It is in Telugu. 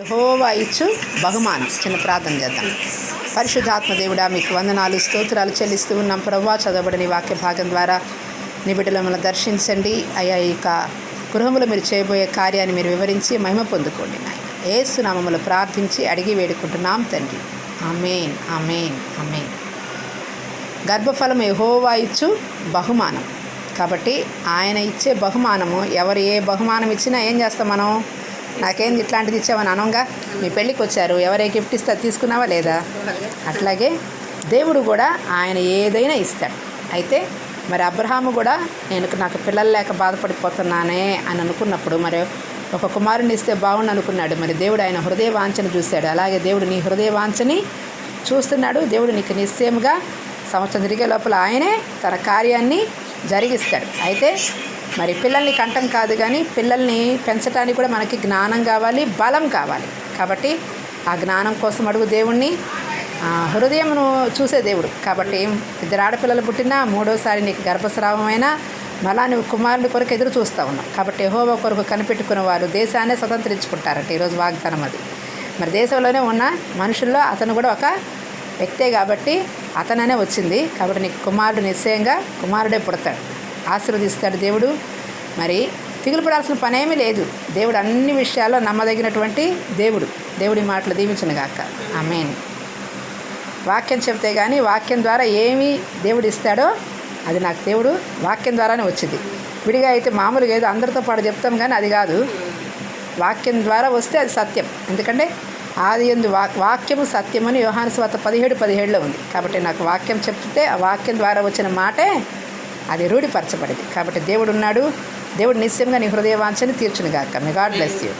యెహోవా ఇచ్చు బహుమానం. చిన్న ప్రార్థన చేద్దాం. పరిశుద్ధాత్మ దేవుడా, మీకు వందనాలు స్తోత్రాలు చెల్లిస్తూ ఉన్నాం ప్రభువా. చదవబడిన వాక్య భాగం ద్వారా నీ బిడ్డలను దర్శించండి అయ్యా. ఇక గృహములో మీరు చేయబోయే కార్యాన్ని మీరు వివరించి మహిమ పొందుకోండి నాయన. యేసు నామములో ప్రార్థించి అడిగి వేడుకుంటున్నాం తండ్రి. ఆమేన్, ఆమేన్, ఆమేన్. గర్భఫలం యెహోవా ఇచ్చు బహుమానం. కాబట్టి ఆయన ఇచ్చే బహుమానము, ఎవరు ఏ బహుమానం ఇచ్చినా ఏం చేస్తాం మనం? నాకేంది ఇట్లాంటిది ఇచ్చామని అనంగా. మీ పెళ్ళికి వచ్చారు, ఎవరే గిఫ్ట్ ఇస్తే తీసుకున్నావా లేదా? అట్లాగే దేవుడు కూడా ఆయన ఏదైనా ఇస్తాడు. అయితే మరి అబ్రహాము కూడా నాకు పిల్లలు లేక బాధపడిపోతున్నానే అని అనుకున్నప్పుడు మరి ఒక కుమారుని ఇస్తే బాగుండు అనుకున్నాడు. మరి దేవుడు ఆయన హృదయ వాంఛను చూశాడు. అలాగే దేవుడు నీ హృదయ వాంఛని చూస్తున్నాడు. దేవుడు నీకు నిశ్చయముగా సంవత్సరం తిరిగే లోపల ఆయనే తన కార్యాన్ని జరిగిస్తాడు. అయితే మరి పిల్లల్ని కంటం కాదు, కానీ పిల్లల్ని పెంచడానికి కూడా మనకి జ్ఞానం కావాలి, బలం కావాలి. కాబట్టి ఆ జ్ఞానం కోసం అడుగు దేవుణ్ణి. హృదయమును చూసే దేవుడు. కాబట్టి 2 ఆడపిల్లలు పుట్టినా 3వసారి నీకు గర్భస్రావమైనా మళ్ళా నువ్వు కుమారుని కొరకు ఎదురు చూస్తూ ఉన్నావు. కాబట్టి యెహోవా కొరకు కనిపెట్టుకున్న వారు దేశాన్ని స్వతంత్రించుకుంటారట. ఈరోజు వాగ్దానం అది. మరి దేశంలోనే ఉన్న మనుషుల్లో అతను కూడా ఒక వ్యక్తే కాబట్టి అతననే వచ్చింది. కాబట్టి నీకు కుమారుడు నిశ్చయంగా కుమారుడే పుడతాడు, ఆశీర్వదిస్తాడు దేవుడు. మరి తిగులు పడాల్సిన పనేమీ లేదు. దేవుడు అన్ని విషయాల్లో నమ్మదగినటువంటి దేవుడు. దేవుడి మాటలు దీవించునుగాక. ఆమేన్. వాక్యం చెప్తే కానీ వాక్యం ద్వారా ఏమి దేవుడు ఇస్తాడో అది నాకు దేవుడు వాక్యం ద్వారానే వచ్చింది. విడిగా అయితే మామూలుగా ఏదో అందరితో పాటు చెప్తాం, కానీ అది కాదు. వాక్యం ద్వారా వస్తే అది సత్యం. ఎందుకంటే ఆది యందు వాక్యము సత్యమని యోహాను సువార్త 17:17 ఉంది. కాబట్టి నాకు వాక్యం చెప్తే ఆ వాక్యం ద్వారా వచ్చిన మాటే అది రూఢిపరచబడింది. కాబట్టి దేవుడు ఉన్నాడు. దేవుడు నిశ్చయంగా నీ హృదయ వాంఛని తీర్చునుగాక. May God bless you.